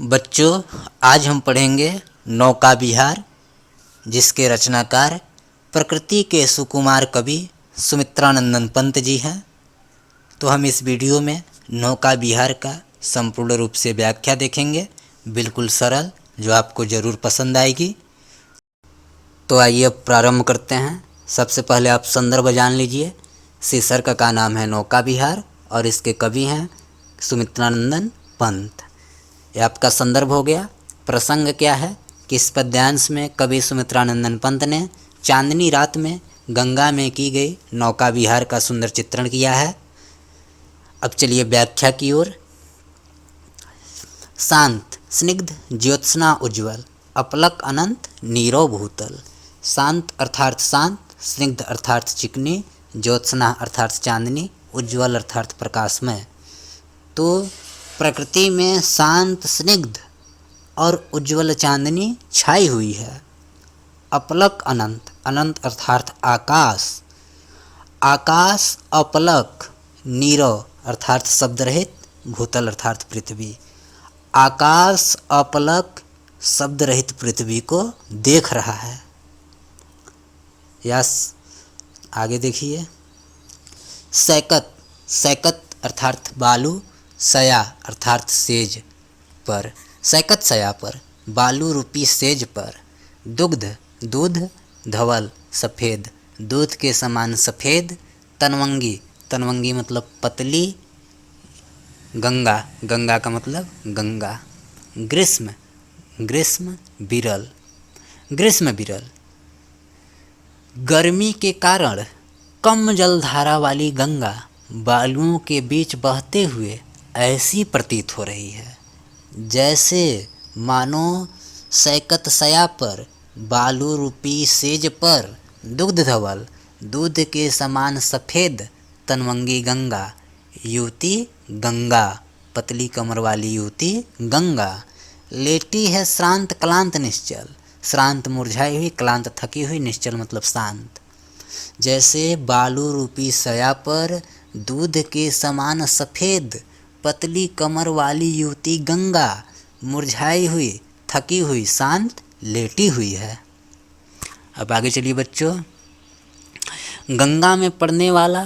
बच्चों, आज हम पढ़ेंगे नौका विहार, जिसके रचनाकार प्रकृति के सुकुमार कवि सुमित्रानंदन पंत जी हैं। तो हम इस वीडियो में नौका विहार का संपूर्ण रूप से व्याख्या देखेंगे, बिल्कुल सरल, जो आपको ज़रूर पसंद आएगी। तो आइए अब प्रारंभ करते हैं। सबसे पहले आप संदर्भ जान लीजिए। शीर्षक का नाम है नौका विहार और इसके कवि हैं सुमित्रानंदन पंत। ये आपका संदर्भ हो गया। प्रसंग क्या है कि इस पद्यांश में कवि सुमित्रानंदन पंत ने चांदनी रात में गंगा में की गई नौका विहार का सुंदर चित्रण किया है। अब चलिए व्याख्या की ओर। शांत स्निग्ध ज्योत्सना उज्ज्वल, अपलक अनंत नीरव भूतल। शांत अर्थात शांत, स्निग्ध अर्थात चिकनी, ज्योत्सना अर्थात चांदनी, उज्ज्वल अर्थात प्रकाशमय। तो प्रकृति में शांत स्निग्ध और उज्ज्वल चांदनी छाई हुई है। अपलक अनंत, अनंत अर्थात आकाश, आकाश अपलक, नीरव अर्थात शब्द रहित, भूतल अर्थात पृथ्वी। आकाश अपलक शब्द रहित पृथ्वी को देख रहा है। यस, आगे देखिए। सैकत, सैकत अर्थात बालू, सया अर्थात सेज पर, सैकत सया पर, बालू रूपी सेज पर। दुग्ध दूध, धवल सफ़ेद, दूध के समान सफ़ेद। तनवंगी, तनवंगी मतलब पतली। गंगा, गंगा का मतलब गंगा। ग्रीष्म, ग्रीष्म विरल, ग्रीष्म विरल। गर्मी के कारण कम जलधारा वाली गंगा बालुओं के बीच बहते हुए ऐसी प्रतीत हो रही है जैसे मानो सैकत सया पर, बालू रूपी सेज पर दुग्ध धवल, दूध के समान सफ़ेद तनवंगी गंगा, युवती गंगा, पतली कमर वाली युवती गंगा लेटी है श्रांत क्लांत निश्चल। श्रांत मुरझाई हुई, क्लांत थकी हुई, निश्चल मतलब शांत। जैसे बालू रूपी सया पर दूध के समान सफ़ेद पतली कमर वाली युवती गंगा मुरझाई हुई, थकी हुई, शांत लेटी हुई है। अब आगे चलिए बच्चों। गंगा में पड़ने वाला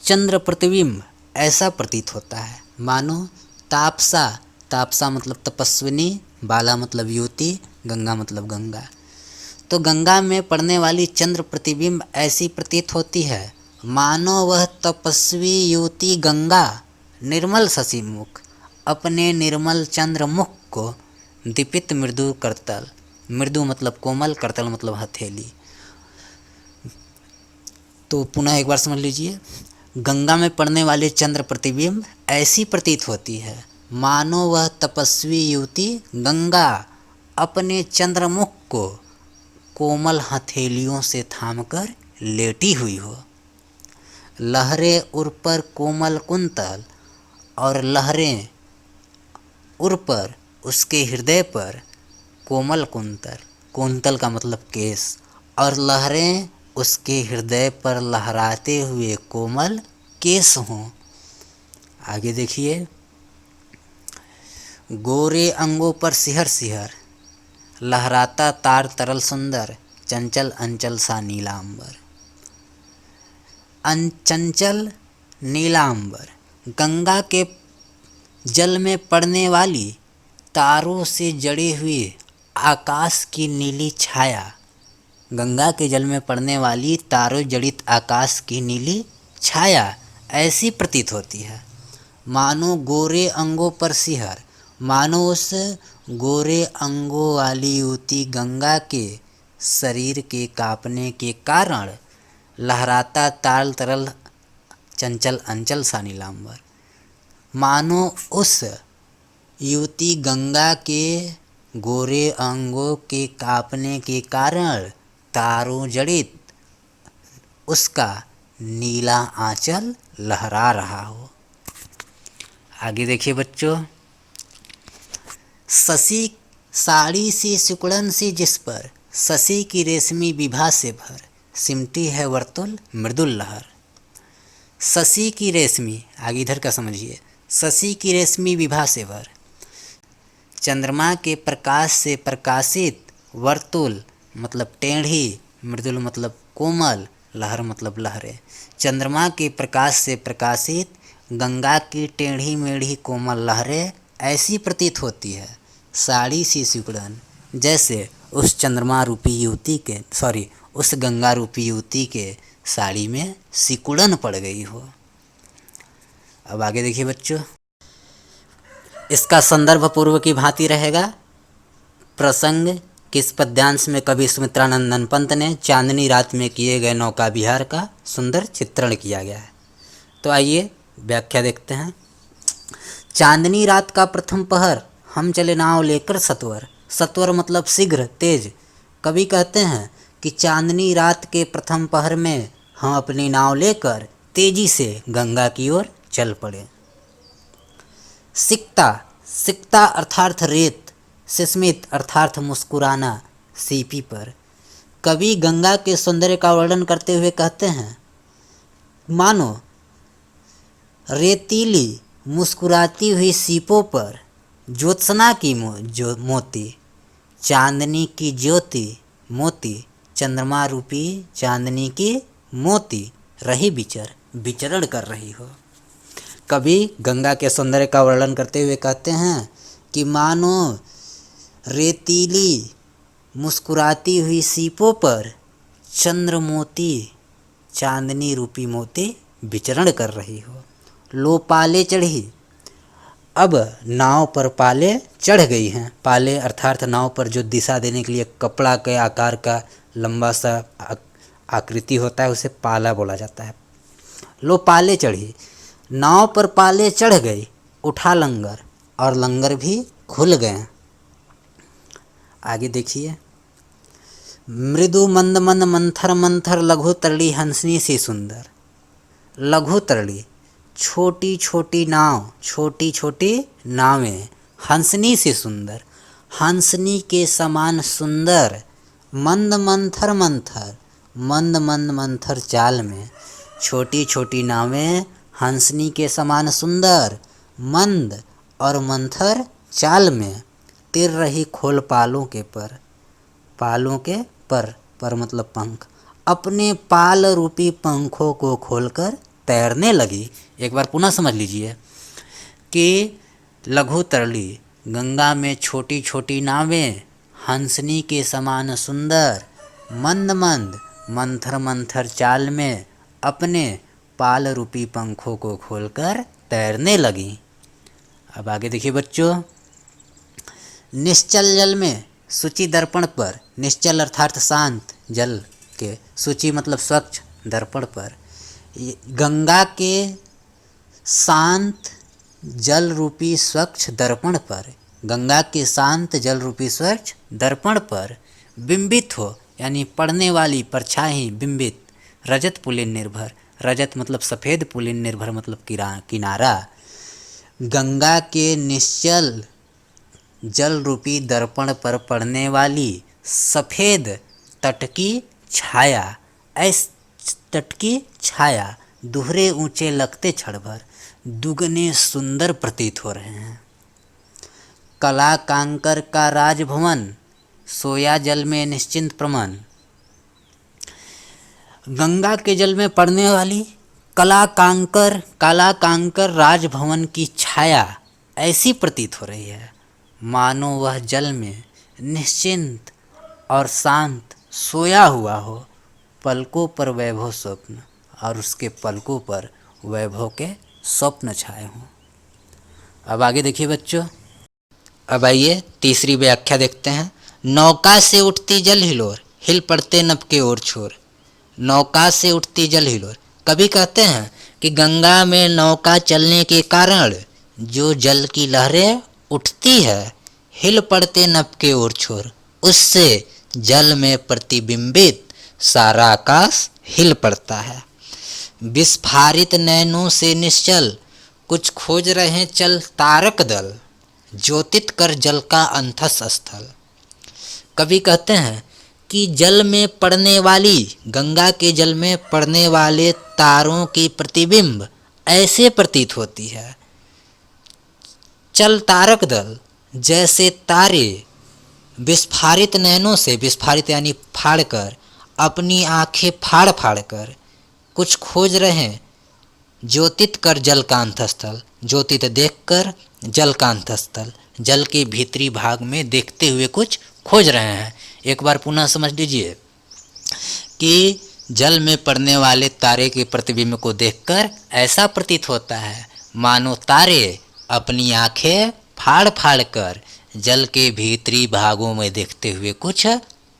चंद्र प्रतिबिंब ऐसा प्रतीत होता है मानो तापसा, तापसा मतलब तपस्विनी, बाला मतलब युवती, गंगा मतलब गंगा। तो गंगा में पड़ने वाली चंद्र प्रतिबिंब ऐसी प्रतीत होती है मानो वह तपस्वी युवती गंगा निर्मल शशि मुख, अपने निर्मल चंद्र मुख को दीपित मृदु करतल, मृदु मतलब कोमल, करतल मतलब हथेली। तो पुनः एक बार समझ लीजिए। गंगा में पड़ने वाले चंद्र प्रतिबिंब ऐसी प्रतीत होती है मानो वह तपस्वी युवती गंगा अपने चंद्रमुख को कोमल हथेलियों से थामकर लेटी हुई हो। लहरें उर पर कोमल कुंतल, और लहरें उर पर उसके हृदय पर कोमल कुंतल, कुंतल का मतलब केस, और लहरें उसके हृदय पर लहराते हुए कोमल केस हों। आगे देखिए। गोरे अंगों पर सिहर सिहर, लहराता तार तरल सुंदर, चंचल अंचल सा नीलांबर। चंचल नीलांबर, गंगा के जल में पड़ने वाली तारों से जड़ी हुई आकाश की नीली छाया, गंगा के जल में पड़ने वाली तारों जड़ित आकाश की नीली छाया ऐसी प्रतीत होती है मानो गोरे अंगों पर सिहर, मानो उस गोरे अंगों वाली युवती गंगा के शरीर के कांपने के कारण लहराता ताल तरल चंचल अंचल सा नीलांबर, मानो उस युवती गंगा के गोरे अंगों के कांपने के कारण तारों जड़ित उसका नीला आंचल लहरा रहा हो। आगे देखिए बच्चों। शशि साड़ी सी सिकुड़न सी जिस पर, शशि की रेशमी विभा से भर, सिमटी है वर्तुल मृदुल लहर। शशि की रेशमी, आगे इधर का समझिए, शशि की रेशमी विभा से भर, चंद्रमा के प्रकाश से प्रकाशित वर्तुल मतलब टेढ़ी, मृदुल मतलब कोमल, लहर मतलब लहरें। चंद्रमा के प्रकाश से प्रकाशित गंगा की टेढ़ी मेढ़ी कोमल लहरें ऐसी प्रतीत होती है साड़ी सी सिकुड़न, जैसे उस चंद्रमा रूपी युवती के उस गंगा रूपी युवती के साड़ी में सिकुड़न पड़ गई हो। अब आगे देखिए बच्चों, इसका संदर्भ पूर्व की भांति रहेगा। प्रसंग किस पद्यांश में कवि सुमित्रानंदन पंत ने चांदनी रात में किए गए नौका विहार का सुंदर चित्रण किया गया है। तो आइए व्याख्या देखते हैं। चांदनी रात का प्रथम पहर, हम चले नाव लेकर सत्वर। सत्वर मतलब शीघ्र, तेज। कवि कहते हैं कि चांदनी रात के प्रथम पहर में हम अपनी नाव लेकर तेजी से गंगा की ओर चल पड़े। सिकता, सिकता अर्थार्थ रेत, सिस्मित अर्थार्थ मुस्कुराना, सीपी पर। कवि गंगा के सौंदर्य का वर्णन करते हुए कहते हैं, मानो रेतीली मुस्कुराती हुई सीपों पर ज्योत्सना की मोती, चांदनी की ज्योति मोती, चंद्रमा रूपी चांदनी की मोती रही विचरण कर रही हो। कवि गंगा के सौंदर्य का वर्णन करते हुए कहते हैं कि मानो रेतीली मुस्कुराती हुई सीपों पर चंद्र मोती चांदनी रूपी मोती विचरण कर रही हो। लो पाले चढ़ी, अब नाव पर पाले चढ़ गई हैं। पाले अर्थात नाव पर जो दिशा देने के लिए कपड़ा के आकार का लंबा सा आकृति होता है उसे पाला बोला जाता है। लो पाले चढ़ी, नाव पर पाले चढ़ गई, उठा लंगर और लंगर भी खुल गए। आगे देखिए, मृदु मंद मंद मंथर मंथर लघु तरली हंसनी सी सुंदर। लघु तरली छोटी छोटी नाव, छोटी छोटी नावें, हंसनी से सुंदर, हंसनी के समान सुंदर, मंद मंथर मंथर, मंद मंद मंथर चाल में, छोटी छोटी नावें हंसनी के समान सुंदर, मंद और मंथर चाल में, तिर रही खोल पालों के पर, पालों के पर मतलब पंख, अपने पाल रूपी पंखों को खोलकर तैरने लगी। एक बार पुनः समझ लीजिए कि लघु तरली, गंगा में छोटी छोटी नावें, हंसनी के समान सुंदर, मंद मंद मंथर मंथर चाल में अपने पाल रूपी पंखों को खोलकर तैरने लगी। अब आगे देखिए बच्चों, निश्चल जल में सूची दर्पण पर, निश्चल अर्थात शांत जल के, सूची मतलब स्वच्छ, दर्पण पर, गंगा के शांत जल रूपी स्वच्छ दर्पण पर, गंगा के शांत जल रूपी स्वच्छ दर्पण पर बिंबित हो, यानी पड़ने वाली परछाई बिंबित, रजत पुलिन निर्भर, रजत मतलब सफ़ेद, पुलिन निर्भर मतलब किनारा, गंगा के निश्चल जल रूपी दर्पण पर पड़ने वाली सफ़ेद तट की छाया, तट की छाया दोहरे ऊंचे लगते क्षण भर दुगने सुंदर प्रतीत हो रहे हैं। कला कांकर का राजभवन, सोया जल में निश्चिंत प्रमन। गंगा के जल में पड़ने वाली काला कांकर राजभवन की छाया ऐसी प्रतीत हो रही है मानो वह जल में निश्चिंत और शांत सोया हुआ हो, पलकों पर वैभव स्वप्न, और उसके पलकों पर वैभव के स्वप्न छाए हों। अब आगे देखिए बच्चों, अब आइए तीसरी व्याख्या देखते हैं। नौका से उठती जल हिलोर, हिल पड़ते नभ के ओर छोर। नौका से उठती जल हिलोर, कभी कहते हैं कि गंगा में नौका चलने के कारण जो जल की लहरें उठती है, हिल पड़ते नभ के ओर छोर, उससे जल में प्रतिबिंबित सारा आकाश हिल पड़ता है। विस्फारित नैनों से निश्चल कुछ खोज रहे चल तारक दल, ज्योतित कर जल का अंतस स्थल। कवि कहते हैं कि जल में पड़ने वाली, गंगा के जल में पड़ने वाले तारों की प्रतिबिंब ऐसे प्रतीत होती है। चल तारक दल जैसे तारे विस्फारित नयनों से, विस्फारित यानी फाड़कर, अपनी आंखें फाड़ फाड़ कर कुछ खोज रहे हैं। ज्योतित कर जल का अंतस्थल, ज्योतित देखकर जल का अंतस्थल, जल के भीतरी भाग में देखते हुए कुछ खोज रहे हैं। एक बार पुनः समझ लीजिए कि जल में पड़ने वाले तारे के प्रतिबिंब को देखकर ऐसा प्रतीत होता है मानो तारे अपनी आंखें फाड़ फाड़ कर जल के भीतरी भागों में देखते हुए कुछ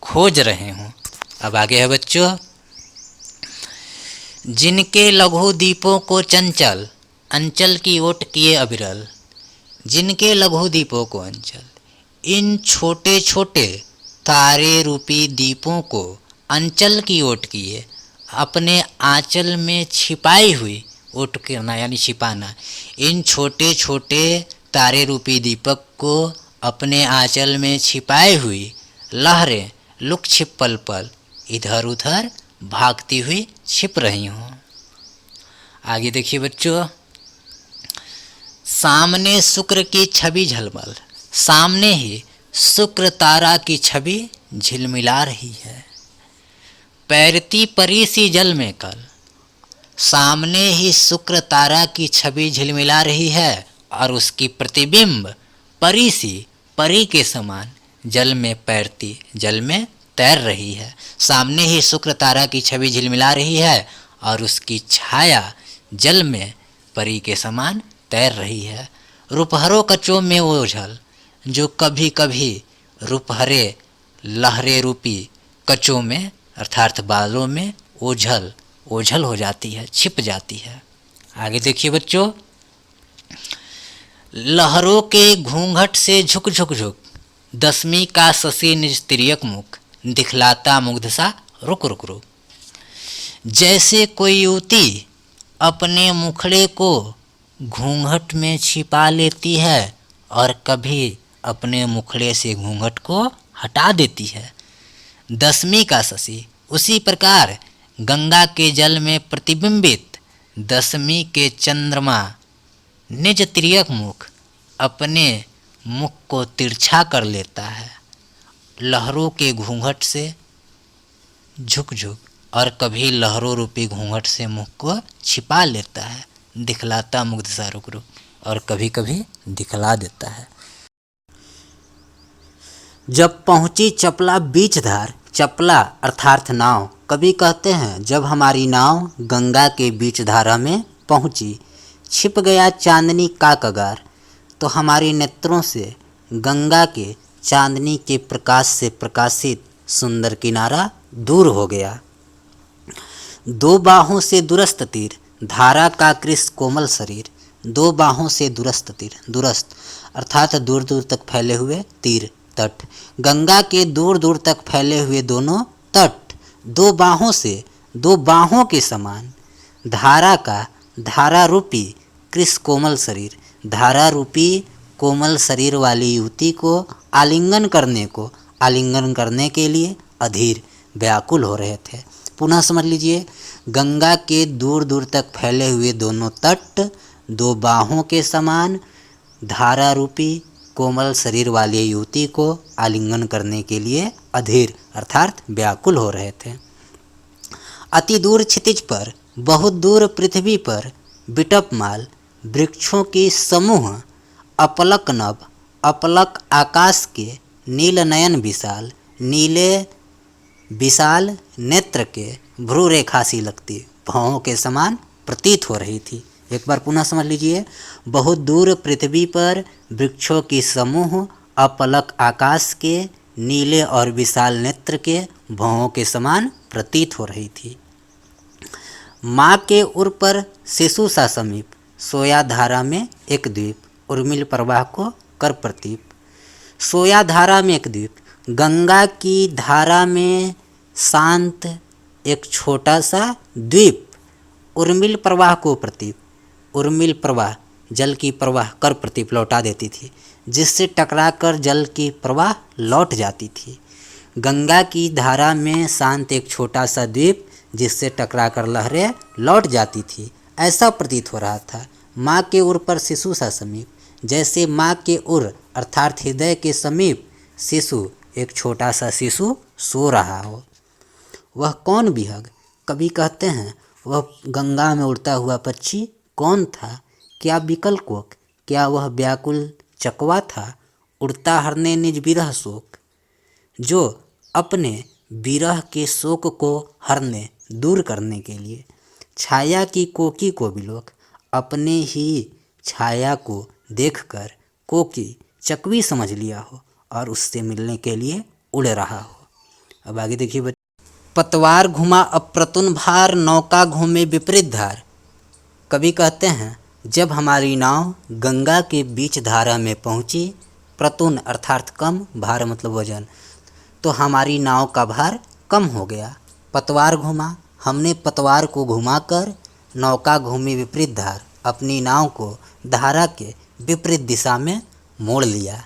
खोज रहे हों। अब आगे है बच्चों, जिनके लघु दीपों को चंचल अंचल की ओट किए अविरल, जिनके लघु दीपों को अंचल, इन छोटे छोटे तारे रूपी दीपों को अंचल की ओट किए, अपने आंचल में छिपाई हुई, ओट करना यानी छिपाना, इन छोटे छोटे तारे रूपी दीपक को अपने आंचल में छिपाई हुई लहरें लुक छिप पल पल इधर उधर भागती हुई छिप रही हों। आगे देखिए बच्चों, सामने शुक्र की छवि झलमल, सामने ही शुक्र तारा की छवि झिलमिला रही है। पैरती परी सी जल में कल, सामने ही शुक्र तारा की छवि झिलमिला रही है और उसकी प्रतिबिंब परी सी, परी के समान जल में पैरती, जल में तैर रही है। सामने ही शुक्र तारा की छवि झिलमिला रही है और उसकी छाया जल में परी के समान तैर रही है। रुपहरों कचों में ओझल, जो कभी कभी रुपहरे लहरे रूपी कचों में अर्थात बालों में ओझल ओझल हो जाती है, छिप जाती है। आगे देखिए बच्चों, लहरों के घूंघट से झुक झुक झुक, दसवीं का शशि निज तिर्यक मुख, दिखलाता मुग्ध सा रुक रुक रुक। जैसे कोई युवती अपने मुखड़े को घूंघट में छिपा लेती है और कभी अपने मुखड़े से घूंघट को हटा देती है, दसवीं का शशि, उसी प्रकार गंगा के जल में प्रतिबिंबित दसवीं के चंद्रमा निज तिर्यक मुख, अपने मुख को तिरछा कर लेता है। लहरों के घूंघट से झुक झुक और कभी लहरों रूपी घूंघट से मुख को छिपा लेता है, दिखलाता मुग्ध सा रुक रुक, और कभी कभी दिखला देता है। जब पहुंची चपला बीच धार, चपला अर्थात नाव, कवि कहते हैं जब हमारी नाव गंगा के बीच धारा में पहुंची, छिप गया चांदनी का कगार, तो हमारे नेत्रों से गंगा के चांदनी के प्रकाश से प्रकाशित सुंदर किनारा दूर हो गया। दो बाहों से दुरस्त तीर, धारा का कृष्ण कोमल शरीर, दो बाहों से दुरस्त तीर, दुरस्त अर्थात दूर दूर तक फैले हुए तीर, तट, गंगा के दूर दूर तक फैले हुए दोनों तट, दो बाहों से, दो बाहों के समान, धारा का, धारा रूपी कृष्ण कोमल शरीर, धारा रूपी कोमल शरीर वाली युवती को आलिंगन करने के लिए अधीर व्याकुल हो रहे थे। पुनः समझ लीजिए, गंगा के दूर दूर तक फैले हुए दोनों तट दो बाहों के समान धारा रूपी कोमल शरीर वाली युवती को आलिंगन करने के लिए अधीर अर्थात व्याकुल हो रहे थे। अति दूर क्षितिज पर, बहुत दूर पृथ्वी पर, बिटपमाल वृक्षों की समूह, अपलक नभ, अपलक आकाश के, नील नयन विशाल, नीले विशाल नेत्र के, भ्रू रेखा सी लगती, भौहों के समान प्रतीत हो रही थी। एक बार पुनः समझ लीजिए, बहुत दूर पृथ्वी पर वृक्षों की समूह, अपलक आकाश के, नीले और विशाल नेत्र के, भौहों के समान प्रतीत हो रही थी। माँ के उर पर शिशु सा समीप, सोया धारा में एक द्वीप, उर्मिल प्रवाह को कर प्रतीप, सोया धारा में एक द्वीप, गंगा की धारा में शांत एक छोटा सा द्वीप, उर्मिल प्रवाह को प्रतीप, उर्मिल प्रवाह जल की प्रवाह कर प्रतीप लौटा देती थी, जिससे टकराकर जल की प्रवाह लौट जाती थी। गंगा की धारा में शांत एक छोटा सा द्वीप जिससे टकराकर लहरें लौट जाती थी, ऐसा प्रतीत हो रहा था। माँ के उर पर शिशु सा समीप, जैसे माँ के उर अर्थात हृदय के समीप शिशु, एक छोटा सा शिशु सो रहा हो। वह कौन विहग? कवि कहते हैं वह गंगा में उड़ता हुआ पक्षी कौन था? क्या बिकल कोक? क्या वह व्याकुल चकवा था? उड़ता हरने निज विरह शोक, जो अपने विरह के शोक को हरने दूर करने के लिए छाया की कोकी को बिलोक, अपने ही छाया को देखकर कोकी चकवी समझ लिया हो और उससे मिलने के लिए उड़ रहा हो। अब आगे देखिए बच्चे। पतवार घुमा अप्रतुन भार, नौका घूमे विपरीत धार। कवि कहते हैं जब हमारी नाव गंगा के बीच धारा में पहुंची, प्रतुन अर्थात कम, भार मतलब वजन, तो हमारी नाव का भार कम हो गया। पतवार घुमा, हमने पतवार को घुमाकर, नौका घूमी विपरीत धार, अपनी नाव को धारा के विपरीत दिशा में मोड़ लिया।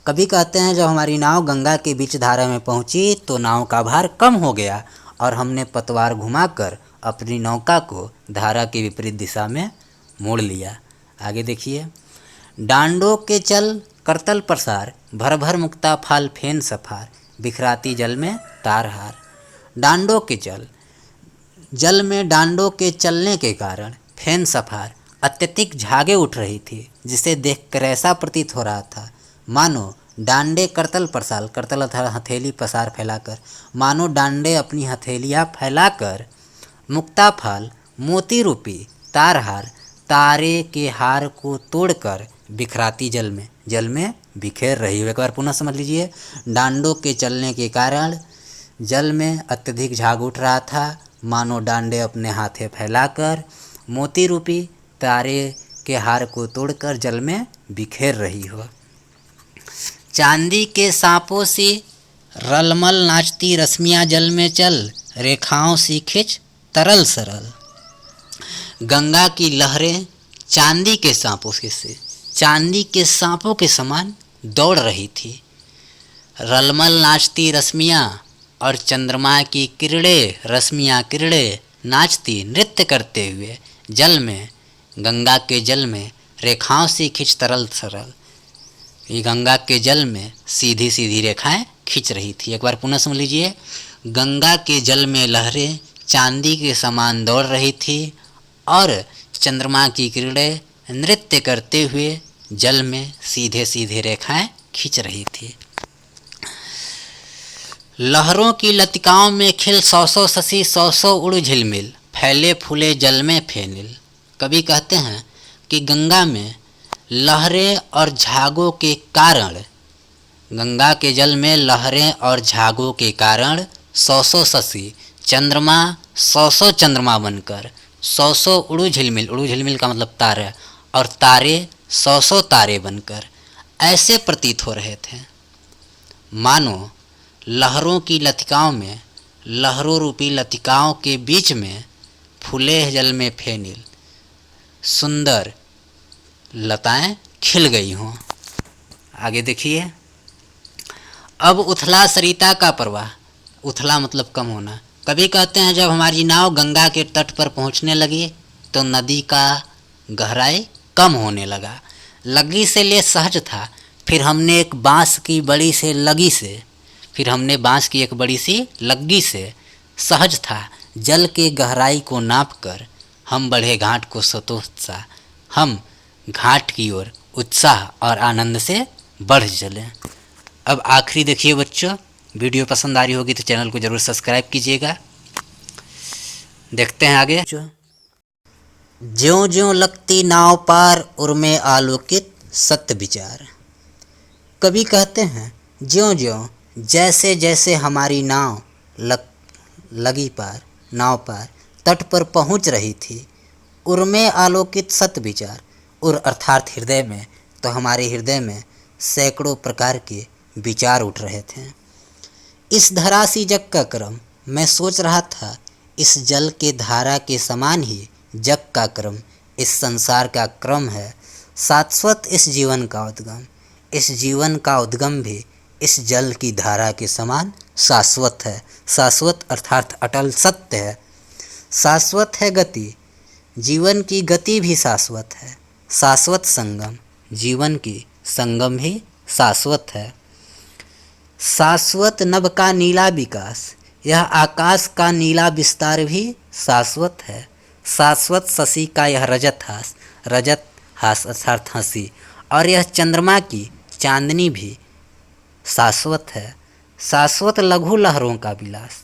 कवि कहते हैं जब हमारी नाव गंगा के बीच धारा में पहुंची तो नाव का भार कम हो गया और हमने पतवार घुमाकर अपनी नौका को धारा के विपरीत दिशा में मोड़ लिया। आगे देखिए। डांडों के चल करतल प्रसार, भर भर मुक्ता फाल फेन सफार, बिखराती जल में तार हार। डांडों के चल, जल में डांडों के चलने के कारण फेन सफार, अत्यधिक झागे उठ रही थी, जिसे देखकर ऐसा प्रतीत हो रहा था मानो डांडे करतल प्रसार, करतल अर्थात हथेली पसार फैलाकर, मानो डांडे अपनी हथेलियाँ फैलाकर मुक्ता फाल मोती रूपी तारहार, तारे के हार को तोड़कर बिखराती जल में बिखेर रही हो। एक बार पुनः समझ लीजिए। डांडों के चलने के कारण जल में अत्यधिक झाग उठ रहा था, मानो डांडे अपने हाथे फैलाकर मोती रूपी तारे के हार को तोड़कर जल में बिखेर रही हो। चांदी के सांपों सी रलमल नाचती रश्मियाँ जल में चल, रेखाओं सी खिंच तरल सरल। गंगा की लहरें चांदी के सांपों के समान दौड़ रही थी। रलमल नाचती रश्मियाँ और चंद्रमा की किरणें नाचती नृत्य करते हुए जल में, गंगा के जल में रेखाओं से खिंच तरल सरल, ये गंगा के जल में सीधी सीधी रेखाएं खींच रही थी। एक बार पुनः सुन लीजिए। गंगा के जल में लहरें चांदी के समान दौड़ रही थी और चंद्रमा की किरणें नृत्य करते हुए जल में सीधे सीधे रेखाएं खींच रही थी। लहरों की लतिकाओं में खिल सौ सौ शशि, सौ सौ उड़ झिलमिल, फैले फूले जल में फेनिल। कवि कहते हैं कि गंगा में लहरें और झागों के कारण, गंगा के जल में लहरें और झागों के कारण सौ सौ शशि, चंद्रमा सौ सौ चंद्रमा बनकर, सौ सौ उड़ू झिलमिल का मतलब तारा, और तारे सौ सौ तारे बनकर ऐसे प्रतीत हो रहे थे मानो लहरों की लतिकाओं में, लहरों रूपी लतिकाओं के बीच में फूले जल में फेनिल सुंदर लताएं खिल गई हों। आगे देखिए। अब उथला सरिता का प्रवाह, उथला मतलब कम होना। कभी कहते हैं जब हमारी नाव गंगा के तट पर पहुंचने लगी तो नदी का गहराई कम होने लगा। लगी से ले सहज था, फिर हमने एक बांस की बड़ी सी लग्गी से सहज था जल के गहराई को नापकर हम बढ़े घाट को सतोत्साह, हम घाट की ओर उत्साह और आनंद से बढ़ चले। अब आखिरी देखिए बच्चों, वीडियो पसंद आ रही होगी तो चैनल को ज़रूर सब्सक्राइब कीजिएगा। देखते हैं आगे। ज्यों ज्यों लगती नाव पार उर्मे आलोकित सत्य विचार। कवि कहते हैं ज्यों ज्यों, जैसे जैसे हमारी नाव लगी पार, नाव पार तट पर पहुंच रही थी, उर्मे आलोकित सत्य विचार, उर अर्थात हृदय में, तो हमारे हृदय में सैकड़ों प्रकार के विचार उठ रहे थे। इस धरासी जग का क्रम, मैं सोच रहा था इस जल के धारा के समान ही जग का क्रम, इस संसार का क्रम है। शाश्वत इस जीवन का उद्गम, इस जीवन का उद्गम भी इस जल की धारा के समान शाश्वत है। शाश्वत अर्थात अटल सत्य है। शाश्वत है गति, जीवन की गति भी शाश्वत है। शाश्वत संगम, जीवन की संगम भी शाश्वत है। शाश्वत नभ का नीला विकास, यह आकाश का नीला विस्तार भी शाश्वत है। शाश्वत शशि का यह रजत हास अर्थात हंसी, और यह चंद्रमा की चांदनी भी शाश्वत है। शाश्वत लघु लहरों का विलास,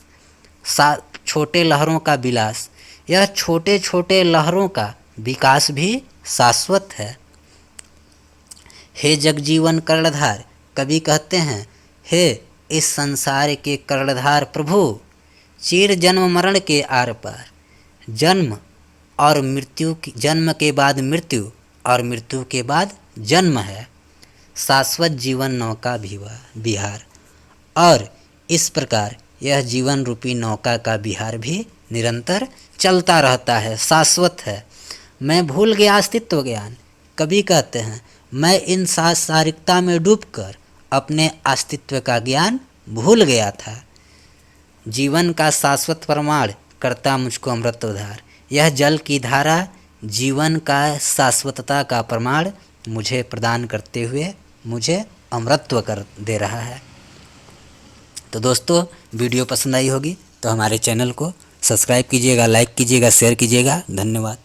छोटे लहरों का विलास, यह छोटे छोटे लहरों का विकास भी शाश्वत है। हे जगजीवन कर्णधार, कवि कहते हैं, हे इस संसार के कर्णधार प्रभु, चिर जन्म मरण के आर पार, जन्म के बाद मृत्यु और मृत्यु के बाद जन्म है शाश्वत जीवन नौका विहार। और इस प्रकार यह जीवन रूपी नौका का विहार भी निरंतर चलता रहता है, शाश्वत है। मैं भूल गया अस्तित्व ज्ञान, कवि कहते हैं, मैं इन सांसारिकता में डूबकर अपने अस्तित्व का ज्ञान भूल गया था। जीवन का शाश्वत प्रमाण करता मुझको अमृत उधार, यह जल की धारा जीवन का शाश्वतता का प्रमाण मुझे प्रदान करते हुए मुझे अमृतत्व कर दे रहा है। तो दोस्तों, वीडियो पसंद आई होगी तो हमारे चैनल को सब्सक्राइब कीजिएगा, लाइक कीजिएगा, शेयर कीजिएगा। धन्यवाद।